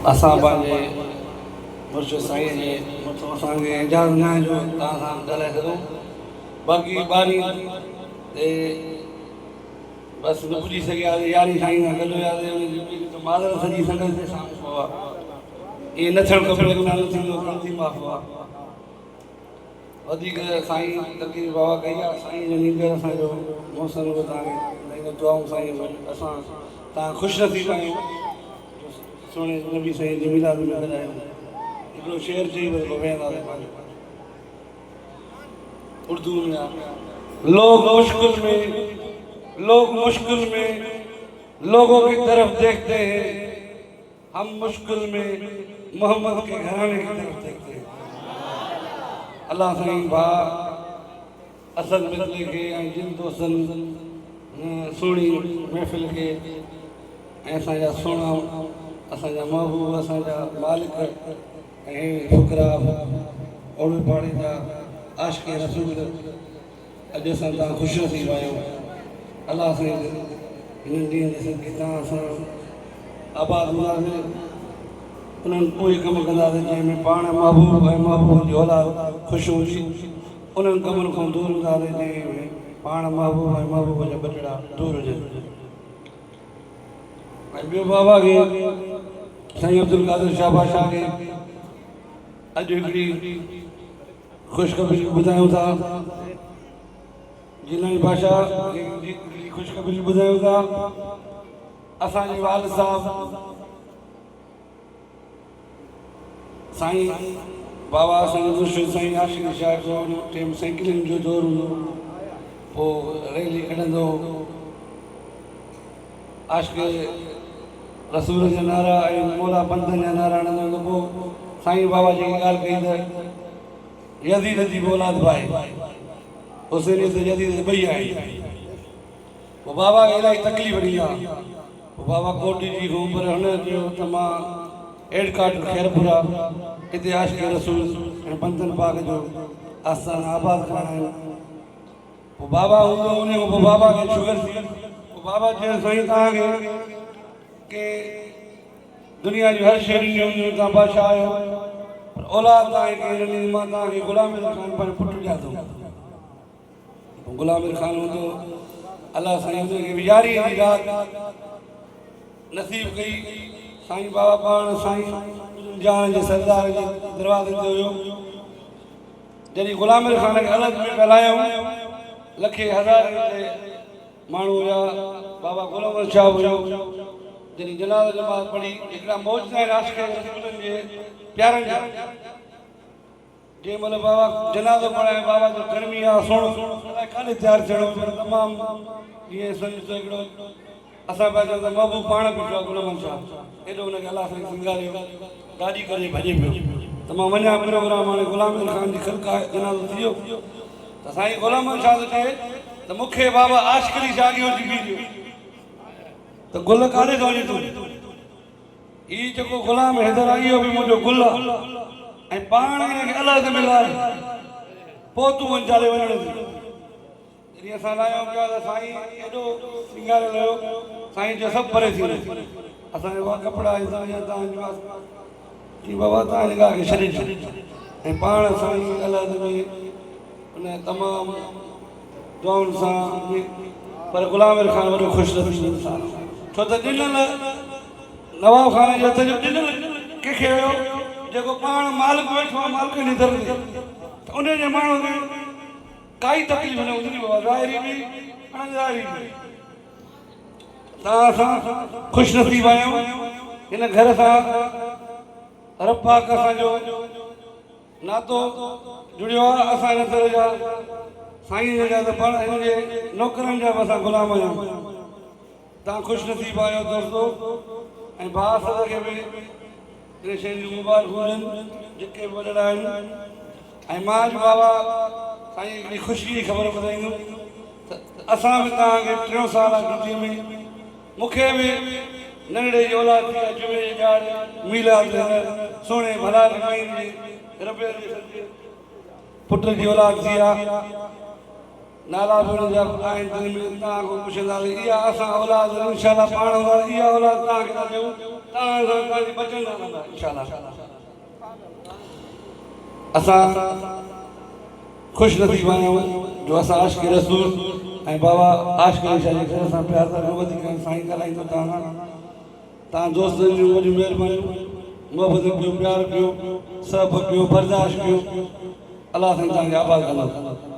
असां पंहिंजे मुर्शिद साईं जे मथां असांखे इजाज़त न आहे जो तव्हां सां ॻाल्हाए सघूं। बाक़ी ॿारहीं ते बसि न पुॼी सघियासीं, यारहीं साईं सां गॾु हुयासीं, त माज़र सॼी संगत जे साम्हूं पियो आहे। इहे न थियणु खपे, न थींदो ग़लती माफ़ आहे। वधीक साईं तकलीफ़ बाबा कई आहे, साईं जो नींदर असांजो मौसम बि तव्हांखे दुआऊं साईं असां तव्हां ख़ुशि नसीब आहियूं। सोने नबी साईं जी मिलाद में ॻाल्हायूं, हिकिड़ो शेर चई वरी वेंदासीं पंहिंजो उर्दू में आहे। लोग मुश्किल में लोगों की तरफ देखते हैं, हम मुश्किल में मोहम्मद के घराने की तरफ देखते हैं। अल्लाह साईं भा असल मिसले के ऐं जिन दोस्तनि सुहिणी महफ़िल खे ऐं असांजा सुहिणा असांजा महबूब असांजा मालिक ऐं फुकरा ओड़े पाड़े जा आशिक़े रसूल अॼु असां तव्हां ख़ुशि नसीब आहियूं। अलाह साईं हिननि ॾींहंनि जे सदिके तव्हां असां आबाद हूंदासीं, उन्हनि कोई कमु कंदासीं जंहिंमें पाण महबूब ऐं महबूब जी औलाद ख़ुशि हूंदी, उन्हनि कमनि खां दूरि हूंदासीं जंहिंमें पाण महबूब ऐं महबूब जा बचड़ा दूरि हुजनि। ऐं ॿियो बाबा खे साईं अब्दुल कादिर शाहबाज शाह खे अॼु हिकिड़ी ख़ुशख़बरी ॿुधायूं था, जिलानी भाषा हिकिड़ी ख़ुशख़बरी ॿुधायूं था। असांजे वालिद साहब साईं बाबा असांजो मुर्शिद साईं आशिक़ शाह जो टाइम साइकिलिंग जो दौरु हूंदो, पोइ रैली कढंदो, आशिक़ रसूल जा नारा ऐं मौला पंथनि जा नारा हणंदो, पोइ साईं बाबा जी ॻाल्हि कई त यज़ीद जी औलाद भाई हुसैन ते यज़ीद ॿई आई। पोइ बाबा खे इलाही तकलीफ़ ॾिनी आहे। पोइ बाबा कोटी जी घुम, पर हुन चयो त मां एडकाट खैरपुरा हिते आशिक़ रसूल ऐं पंथनि पाक जो आस्थान आबाद कराइणु। पोइ बाबा हूंदो उन खां पोइ बाबा खे शुगर थी, पोइ बाबा चयो साईं तव्हांखे के दुनिया जी हर शइ ॾिनी, तव्हां बादशाह आहियो, पर औलाद तव्हांखे ॾिनी, मां तव्हांखे ग़ुलाम अली ख़ान पंहिंजो पुटु ॾियां थो। ग़ुलाम अली ख़ान हूंदो, अलाह साईं हुनखे बि यारहीं जी राति नसीब कई। साईं बाबा पाण साईं जान जे सरदार जे दरवाज़े ते हुयो, जॾहिं ग़ुलाम अली ख़ान खे अलॻि में ॻाल्हायूं, लखे हज़ार माण्हू हुया, बाबा ग़ुलाम अली शाह हुयो। जॾहिं जनाज़ नमाज़ पढ़ी, हिकिड़ा मौजूद आहिनि आशिक़ रसूलनि जे प्यारनि जा, जंहिं महिल बाबा जनाज़ो पढ़ाए, बाबा जो गर्मी आहे, सुहिणो काॾे तयारु थियणो, पर तमामु ईअं सम्झो हिकिड़ो असां पिया चऊं त महबूब पाण बीठो आहे ग़ुलाम अली शाह, हेॾो हुनखे अलाह साईं सिंगारियो, गाॾी करे भॼे पियो। त मां वञा प्रोग्राम हाणे ग़ुलाम अली ख़ान जी ख़लक़ जनाज़ो थी वियो, त साईं ग़ुलाम अली शाह चए त मूंखे बाबा आशिक़ जी शागियो जी बीठो त गुल काॾे थो वञे तूं, हीउ जेको ग़ुलाम हैदर आहे इहो बि मुंहिंजो गुल आहे, ऐं पाण हिनखे अलॻि मिलाए पोइ तूं वञ चाले वञण थी। जॾहिं असां लाहियूं पिया त साईं एॾो सिंगारियल हुयो, साईं जो सभु परे थी वियो। असांजा उहा कपिड़ा जी बाबा तव्हां जॻह खे छॾे ॾियो, ऐं पाण साईं अलॻि में उन तमामु दुआउनि सां, पर ग़ुलाम अली ख़ान वॾो ख़ुशि नसीब इंसानु, छो त ॾिनल नवाब खाने जे हथ जो ॾिनल कंहिंखे हुयो जेको पाण मालिक वेठो आहे, मालिक जी दर ते, त उन जे माण्हू खे काई तकलीफ़ न हूंदी बाबा, ज़ाहिरी बि अणज़ाहिरी बि। तव्हां असां ख़ुशि नसीब आहियूं, हिन घर सां रब पाक असांजो नातो जुड़ियो आहे। असां हिन दर जा साईं जा त पाण हिन जे नौकरनि जा बि असां ग़ुलाम आहियूं। तव्हां ख़ुशि नसीब आहियो दोस्तो, ऐं भाउ सद खे बि इन शयुनि जूं मुबारकूं हुजनि जेके बि वॾड़ा आहिनि। ऐं मां अॼु बाबा साईं हिकिड़ी ख़ुशी जी ख़बर ॿुधाईंदुमि त असां बि तव्हांखे 3 साल ड्यूटीअ में, मूंखे बि नंढड़े जी औलाद थी आहे, जुमे जी ॼाण मीलाद सुहिणे भला रबे जे पुट जी औलाद थी आहे। नाला बि हुननि जा आहिनि दिलि में तव्हां खां पुछंदासीं इहा असां औलाद इंशाअल्लाह पाण हूंदा इहा औलाद तव्हांखे था ॾियूं तव्हां सां तव्हांजी बचंदा रहंदा इंशाअल्लाह असां ख़ुशि नसीब आहियूं जो असां आशिक़ रसूल ऐं बाबा आशिक़ शाह जे घर सां प्यार था वधीक साईं ॻाल्हाईंदो तव्हां दोस्तनि जूं वॾियूं महिरबानियूं मोहबत कयो प्यार कयो सभु कयो बर्दाश्त कयो अलाह साईं तव्हांखे आबाद कंदो